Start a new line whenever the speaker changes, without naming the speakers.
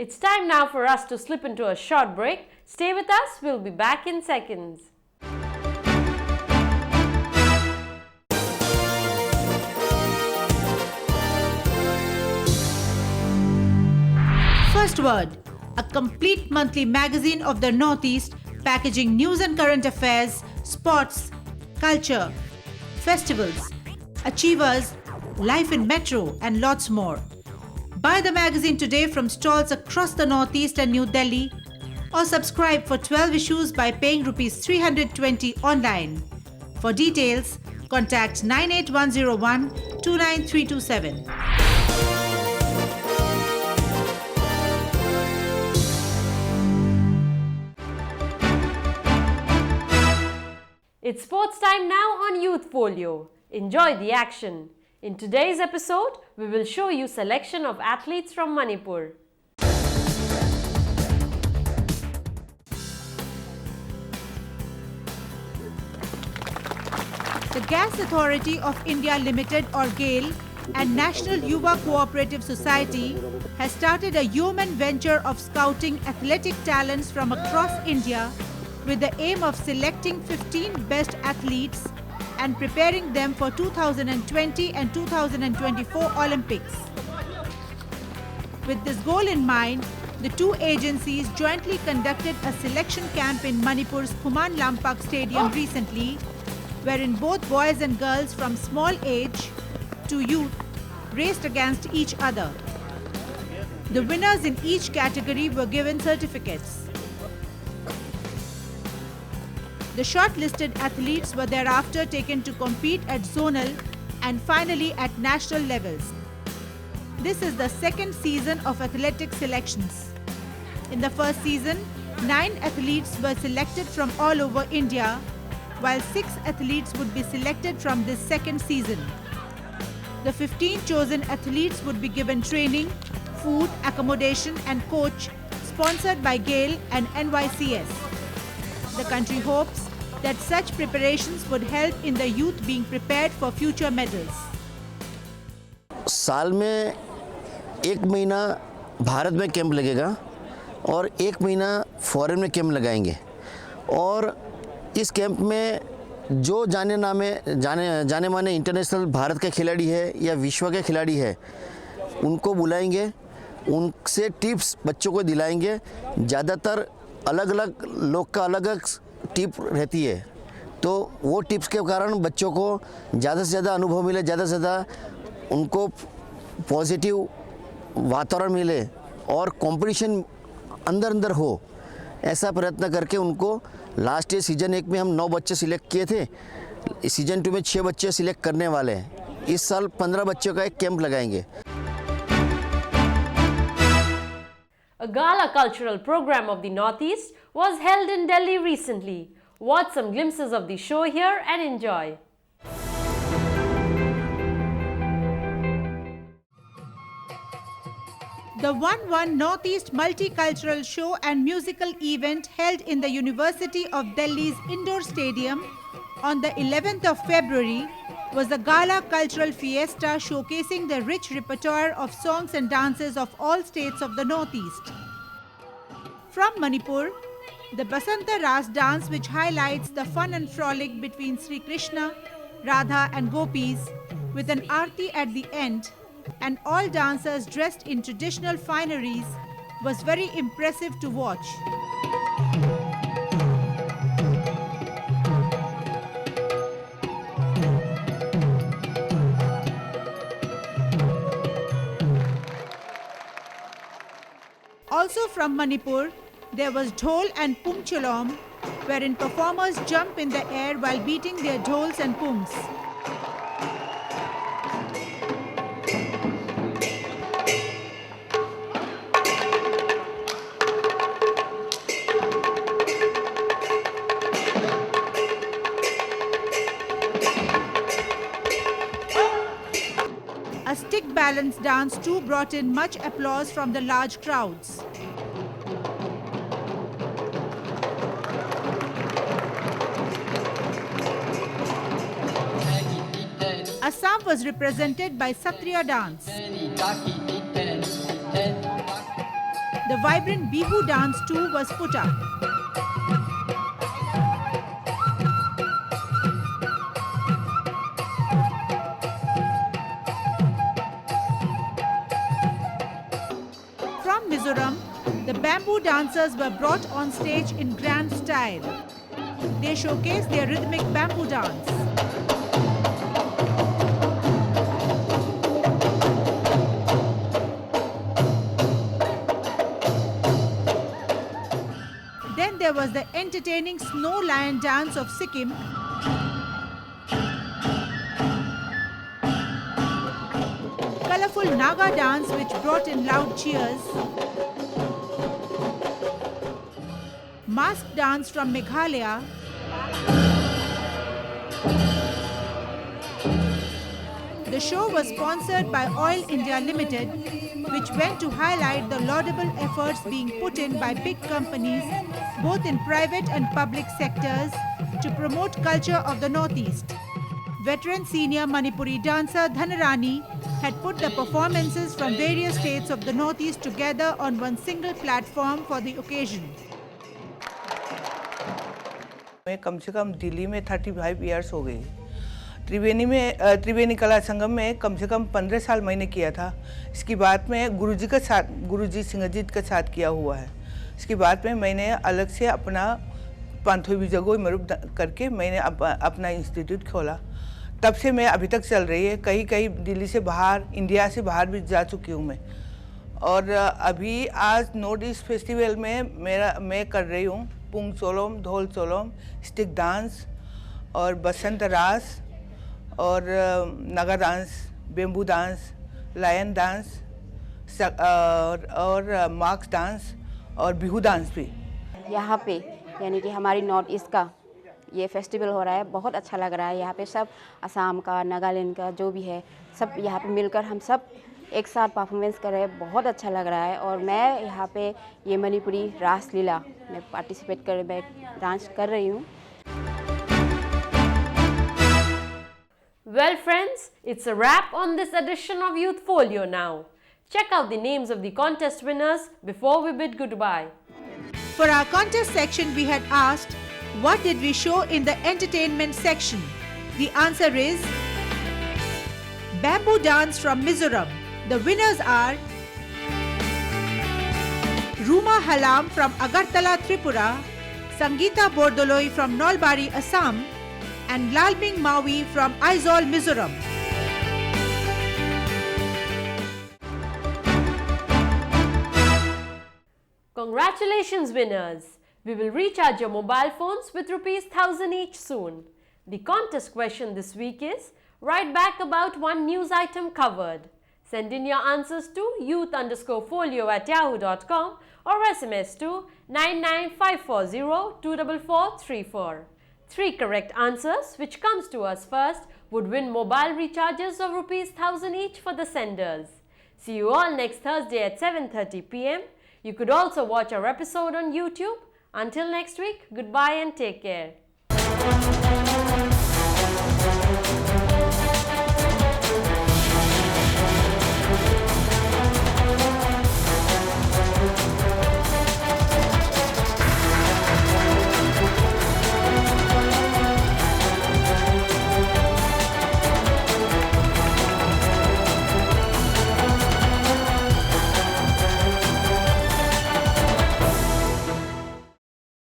It's time now for us to slip into a short break. Stay with us, we'll be back in seconds.
First Word, a complete monthly magazine of the Northeast, packaging news and current affairs, sports, culture, festivals, achievers, life in metro, and lots more. Buy the magazine today from stalls across the Northeast and New Delhi, or subscribe for 12 issues by paying Rs 320 online. For details, contact 98101 29327.
It's sports time now on Youth Folio. Enjoy the action. In today's episode, we will show you selection of athletes from Manipur.
The Gas Authority of India Limited or GAIL and National Yuva Cooperative Society has started a yeoman venture of scouting athletic talents from across India with the aim of selecting 15 best athletes and preparing them for 2020 and 2024 Olympics. With this goal in mind, the two agencies jointly conducted a selection camp in Manipur's Khuman Lampak Stadium recently, wherein both boys and girls from small age to youth raced against each other. The winners in each category were given certificates. The shortlisted athletes were thereafter taken to compete at zonal and finally at national levels. This is the second season of athletic selections. In the first season, 9 athletes were selected from all over India, while 6 athletes would be selected from this second season. The 15 chosen athletes would be given training, food, accommodation and coach sponsored by GAIL and NYCS. The country hopes that such preparations would help in the youth being prepared for future medals.
साल में 1 महीना भारत में camp लगेगा और 1 महीना foreign में camp लगाएंगे और इस कैंप में जो जाने माने इंटरनेशनल भारत के खिलाड़ी है या विश्व के खिलाड़ी है उनको बुलाएंगे, उनसे टिप्स बच्चों को दिलाएंगे। ज़्यादातर अलग अलग लोग का अलग अलग टिप रहती है, तो वो टिप्स के कारण बच्चों को ज़्यादा से ज़्यादा अनुभव मिले, ज़्यादा से ज़्यादा उनको पॉजिटिव वातावरण मिले और कंपटीशन अंदर हो, ऐसा प्रयत्न करके उनको लास्ट ईयर सीजन 1 में हम 9 बच्चे सिलेक्ट किए थे, सीजन 2 में 6 बच्चे सिलेक्ट करने वाले हैं। इस साल 15 बच्चों का एक कैंप लगाएंगे।
A gala cultural program of the Northeast was held in Delhi recently. Watch some glimpses of the show here and enjoy.
The 1-1 Northeast Multicultural Show and Musical Event held in the University of Delhi's Indoor Stadium on the 11th of February was a gala cultural fiesta showcasing the rich repertoire of songs and dances of all states of the Northeast. From Manipur, the Basanta Ras dance, which highlights the fun and frolic between Sri Krishna, Radha and Gopis, with an arti at the end, and all dancers dressed in traditional fineries, was very impressive to watch. Also from Manipur, there was Dhol and Pung Cholom, wherein performers jump in the air while beating their dhols and pungs. A stick balance dance too brought in much applause from the large crowds. Assam was represented by Satriya dance. the vibrant Bihu dance too was put up. From Mizoram, the bamboo dancers were brought on stage in grand style. They showcased their rhythmic bamboo dance. Then there was the entertaining snow lion dance of Sikkim, colorful Naga dance which brought in loud cheers, mask dance from Meghalaya, the show was sponsored by Oil India Limited, which went to highlight the laudable efforts being put in by big companies, both in private and public sectors, to promote culture of the Northeast. Veteran senior Manipuri dancer Dhanarani had put the performances from various states of the Northeast together on one single platform for the occasion.
मैं कम से कम दिल्ली में 35 years हो गई। त्रिवेणी कला संगम में कम से कम 15 साल मैंने किया था। इसकी बात में गुरुजी सिंहजीत के साथ किया हुआ है। इसके बाद में मैंने अलग से अपना पांथोई जगह मरूप करके मैंने अपना इंस्टीट्यूट खोला। तब से मैं अभी तक चल रही है। कहीं दिल्ली से बाहर, इंडिया से बाहर भी जा चुकी हूँ मैं। और अभी आज नॉर्थ ईस्ट फेस्टिवल में मैं कर रही हूँ पुंग चोलोम, धोल चोलोम, स्टिक डांस और बसंत रास और Naga dance, bamboo dance, lion dance और मार्क्स डांस और बिहू डांस भी।
यहाँ पे यानी कि हमारी नॉर्थ ईस्ट का ये फेस्टिवल हो रहा है, बहुत अच्छा लग रहा है। यहाँ पे सब असम का, नागालैंड का जो भी है सब यहाँ पे मिलकर हम सब एक साथ परफॉर्मेंस कर रहे हैं, बहुत अच्छा लग रहा है। और मैं यहाँ पे ये मणिपुरी रास लीला में पार्टिसिपेट कर मैं डांस कर रही हूँ।
Well friends, it's a wrap on this edition of Youthfolio now. Check out the names of the contest winners before we bid goodbye.
For our contest section, we had asked, what did we show in the entertainment section? The answer is bamboo dance from Mizoram. The winners are Ruma Halam from Agartala, Tripura, Sangeeta Bordoloi from Nolbari, Assam, and Lalbing Maui from Aizawl, Mizoram.
Congratulations winners! We will recharge your mobile phones with ₹1,000 each soon. The contest question this week is, write back about one news item covered. Send in your answers to youth_folio@yahoo.com or SMS to 99540 3 correct answers which comes to us first would win mobile recharges of ₹1,000 each for the senders. See you all next Thursday at 7:30 p.m. You could also watch our episode on YouTube. Until next week, goodbye and take care.